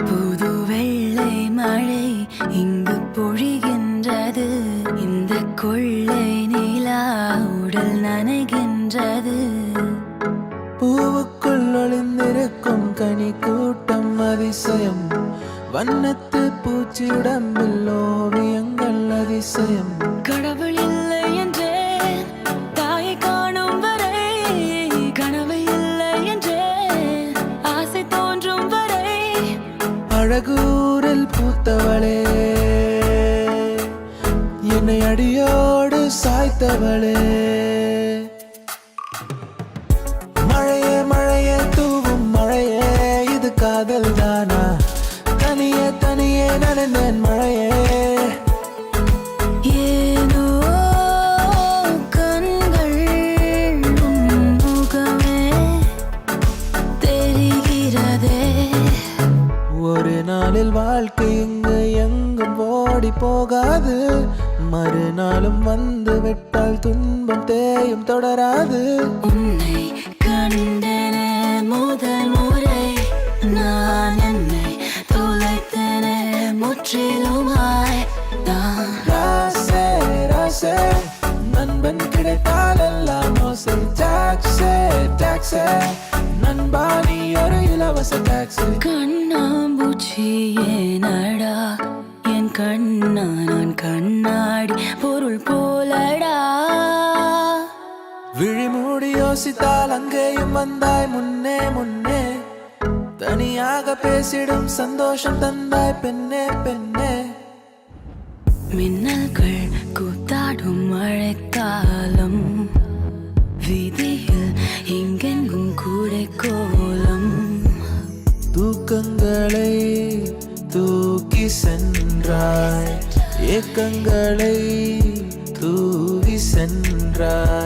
புது வெள்ளை மழை இங்கு பொழிகின்றது. இந்த கொள்ளை நிலா உடல் நனைகின்றது. பூவுக்குள் ஒளிந்திருக்கும் கனி கூட்டம் அதிசயம். வண்ணத்து பூச்சி உடம்பில் ஓவியங்கள் அதிசயம். கடவுள் இல்லை என்றேன் தாயை காணும் வரை, கனவு இல்லை என்றேன் ஆசை தோன்றும் வரை. அழகூரில் பூத்தவளே, என்னை அடியோடு சாய்த்தவளே. மழையே மழையே தூவும் மழையே, இது காதல் தானா? தனியே தனியே நனைந்தேன் மழையே. ஏனோ கண்கள் உன் முகமே தெரிகிறதே. ஒரு நாளில் வாழ்க்கை இங்கு எங்கும் ஓடி போகாது. மறுநாளும் வந்து விட்டால் துன்பம் தேயும் தொடராது. உன்னை கண்டனே முதல் முறை, நான் என்னை தொலைத்தனே முற்றிலுமாய். ராசே ராசே, நண்பன் கிடைத்தால் எல்லாம் ஓசை. டாக்ஸே டாக்ஸே, நண்பா நீ ஒரு இலவச டாக்ஸி. கண்ணாம்பூச்சி ஏனடா என் கண்ணா, நான் கண்ணாடி பொருள் போலடா. விழிமூடி யோசித்தால் அங்கேயும் வந்தாய் முன்னே முன்னே. தனியாக பேசிடும் சந்தோஷம் தந்தாய் பெண்ணே பெண்ணே. மின்னல்கள் கூத்தாடும் மழைக்காலம், வீதியில் எங்கெங்கும் கூடை கோலம். தூக்கங்களை தூக்கி சென்றாய், ஏக்கங்களை தூவி சென்றாய்.